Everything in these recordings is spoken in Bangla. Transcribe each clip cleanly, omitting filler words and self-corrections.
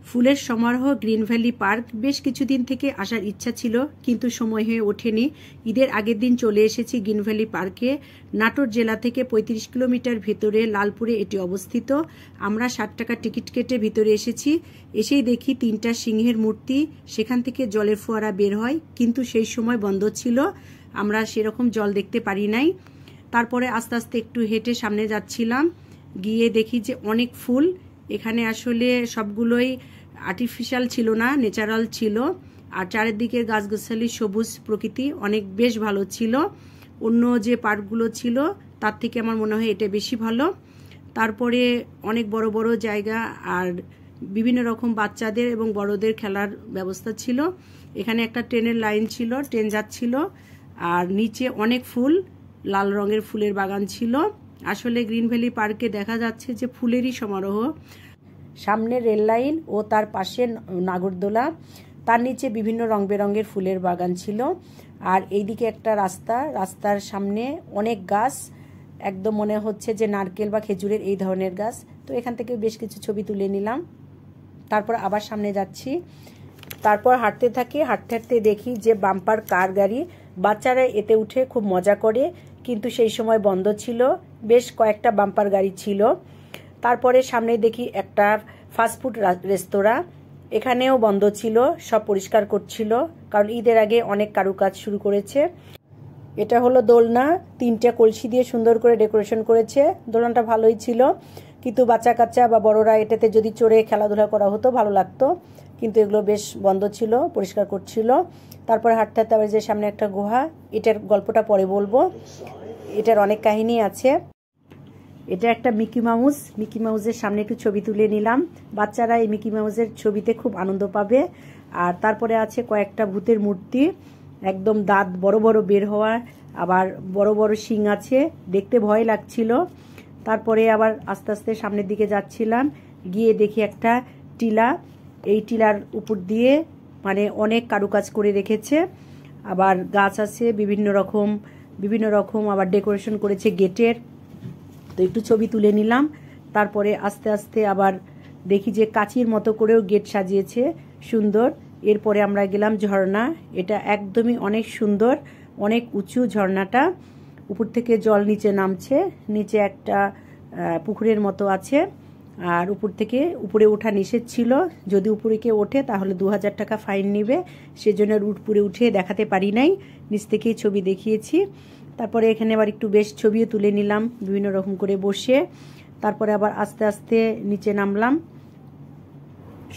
ফুলের সমারোহ গ্রিন ভ্যালি পার্ক বেশ কিছুদিন থেকে আসার ইচ্ছা ছিল, কিন্তু সময় হয়ে ওঠেনি। ঈদের আগের দিন চলে এসেছি গ্রিন ভ্যালি পার্কে। নাটোর জেলা থেকে ৩৫ কিলোমিটার ভেতরে লালপুরে এটি অবস্থিত। আমরা ৬০ টাকা টিকিট কেটে ভিতরে এসেছি। এসেই দেখি ৩টা সিংহের মূর্তি, সেখান থেকে জলের ফোয়ারা বের হয়, কিন্তু সেই সময় বন্ধ ছিল, আমরা সেরকম জল দেখতে পারি নাই। তারপরে আস্তে আস্তে একটু হেঁটে সামনে যাচ্ছিলাম, গিয়ে দেখি যে অনেক ফুল। এখানে আসলে সবগুলোই আর্টিফিশিয়াল ছিল না, ন্যাচারাল ছিল। আর চারিদিকে গাছগাছালি, সবুজ প্রকৃতি অনেক বেশ ভালো ছিল। অন্য যে পার্কগুলো ছিল তার থেকে আমার মনে হয় এটা বেশি ভালো। তারপরে অনেক বড় বড় জায়গা আর বিভিন্ন রকম বাচ্চাদের এবং বড়দের খেলার ব্যবস্থা ছিল। এখানে একটা ট্রেনের লাইন ছিল, ট্রেন যাচ্ছিল। আর নিচে অনেক ফুল, লাল রঙের ফুলের বাগান ছিল। আসলে গ্রিন ভ্যালি পার্কে দেখা যাচ্ছে যে ফুলেরই সমারোহ। সামনে রেল লাইন ও তার পাশে নাগরদোলা, তার নিচে বিভিন্ন রং বেরঙের ফুলের বাগান ছিল। আর এইদিকে একটা রাস্তা, রাস্তার সামনে অনেক গাছ, একদম মনে হচ্ছে যে নারকেল বা খেজুরের এই ধরনের গাছ। তো এখান থেকে বেশ কিছু ছবি তুলে নিলাম। তারপর আবার সামনে যাচ্ছি। তারপর হাঁটতে থাকি, হাঁটতে হাঁটতে দেখি যে বাম্পার কার গাড়ি, বাচ্চারা এতে উঠে খুব মজা করে, কিন্তু সেই সময় বন্ধ ছিল। বেশ কয়েকটা বাম্পার গাড়ি ছিল। তারপরে সামনে দেখি একটা ফাস্টফুড রেস্তোরাঁ, এখানেও বন্ধ ছিল, সব পরিষ্কার করছিল, কারণ ঈদের আগে অনেক কারুকাজ শুরু করেছে। এটা হলো দোলনা, 3টে কলসি দিয়ে সুন্দর করে ডেকোরেশন করেছে। দোলনাটা ভালোই ছিল, কিন্তু বাচ্চা কাচ্চা বা বড়রা এটাতে যদি চড়ে খেলাধুলা করা হতো ভালো লাগতো, কিন্তু এগুলো বেশ বন্ধ ছিল, পরিষ্কার করছিল। তারপরে হাঁটতে হাঁটতে আবার যে সামনে একটা গুহা, এটার গল্পটা পরে বলবো, এটার অনেক কাহিনী আছে। এটা একটা মিকি মাউস, মিকি মাউসের সামনে একটু ছবি তুলে নিলাম। বাচ্চারা এই মিকি মাউসের ছবিতে খুব আনন্দ পাবে। আর তারপরে আছে কয়েকটা ভূতের মূর্তি, একদম দাঁত বড় বড় বের হওয়া, আবার বড় বড় শিং আছে, দেখতে ভয় লাগছিল। তারপরে আবার আস্তে আস্তে সামনের দিকে যাচ্ছিলাম, গিয়ে দেখি একটা টিলা, এই টিলার উপর দিয়ে মানে অনেক কারুকাজ করে রেখেছে। আবার গাছ আছে বিভিন্ন রকম আবার ডেকোরেশন করেছে গেটের। তো একটু ছবি তুলে নিলাম। তারপরে আস্তে আস্তে আবার দেখি যে কাচির মতো করেও গেট সাজিয়েছে, সুন্দর। এরপরে আমরা গেলাম ঝর্ণা, এটা একদমই অনেক সুন্দর, অনেক উঁচু ঝর্ণাটা, উপর থেকে জল নিচে নামছে, নিচে একটা পুকুরের মতো আছে। আর উপরে ওঠা নিষেধ ছিল, যদি উপরে কেউ ওঠে তাহলে 2000 টাকা ফাইন নেবে, সেজন্য উপরে উঠে দেখাতে পারি নাই, নিচ থেকেই ছবি দেখিয়েছি। তারপরে এখানে আবার একটু বেশ ছবিও তুলে নিলাম বিভিন্ন রকম করে বসে। তারপরে আবার আস্তে আস্তে নিচে নামলাম।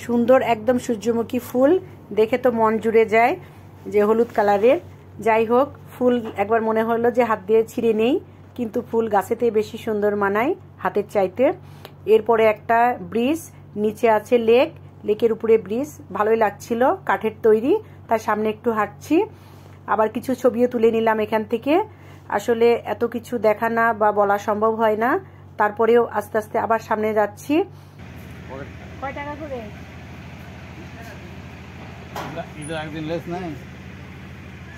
সুন্দর একদম সূর্যমুখী ফুল, দেখে তো মন জুড়ে যায়, যে হলুদ কালারের। যাই হোক, ফুল একবার মনে হলো যে হাত দিয়ে ছিঁড়ে নেই, কিন্তু ফুল গাছেতে বেশি সুন্দর মানায় হাতের চাইতে। এরপরে একটা ব্রিজ, নিচে আছে লেক, লেকের উপরে ব্রিজ, ভালোই লাগছিল, কাঠের তৈরি। তার সামনে একটু হাঁটছি, আবার কিছু ছবিও তুলে নিলাম এখান থেকে। আসলে এত কিছু দেখা না বা বলা সম্ভব হয় না, তারপরেও আস্তে আস্তে আবার সামনে যাচ্ছি। কয় টাকা করে?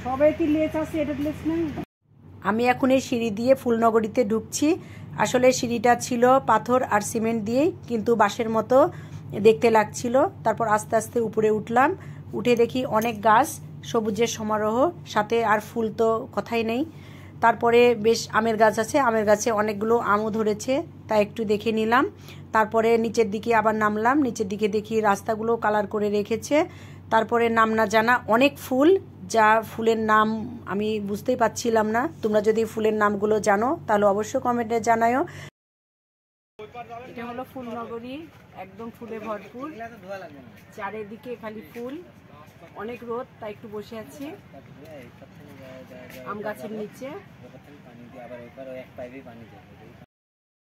সবাই কি লেস আছে, এটা লেস নাই। আমি এখন এই সিঁড়ি দিয়ে ফুলনগরীতে ঢুকছি। আসলে সিঁড়িটা ছিল পাথর আর সিমেন্ট দিয়েই, কিন্তু বাঁশের মতো দেখতে লাগছিল। তারপর আস্তে আস্তে উপরে উঠলাম, উঠে দেখি অনেক গাছ, সবুজের সমারোহ, সাথে আর ফুল তো কথাই নেই। তারপরে বেশ আমের গাছ আছে, আমের গাছে অনেকগুলো আমও ধরেছে, তাই একটু দেখে নিলাম। তারপরে নিচের দিকে আবার নামলাম, নিচের দিকে দেখি রাস্তাগুলো কালার করে রেখেছে। তারপরে নাম না জানা অনেক ফুল, যা ফুলের নাম আমি বুঝতেই পারছিলাম না। তোমরা যদি ফুলের নামগুলো জানো তাহলে অবশ্যই কমেন্টে জানাও। এটা হলো ফুলনগরী, একদম ফুলে ভরপুর, চারিদিকে খালি ফুল, অনেক রোদ, তাই একটু বসে আছি আম গাছের নিচে।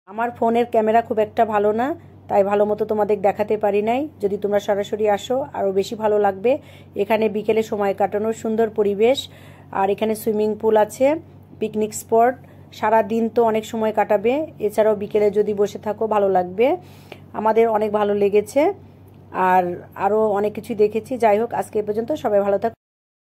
আমার ফোনের ক্যামেরা খুব একটা ভালো না, তাই ভালো মতো তোমাদের দেখাতে পারি নাই। যদি তোমরা সরাসরি আসো আরও বেশি ভালো লাগবে। এখানে বিকেলে সময় কাটানোর সুন্দর পরিবেশ, আর এখানে সুইমিং পুল আছে, পিকনিক স্পট, সারা দিন তো অনেক সময় কাটাবে, এছাড়াও বিকেলে যদি বসে থাকো ভালো লাগবে। আমাদের অনেক ভালো লেগেছে, আর আরও অনেক কিছু দেখেছি। যাই হোক, আজকে এ পর্যন্ত, সবাই ভালো থাকো।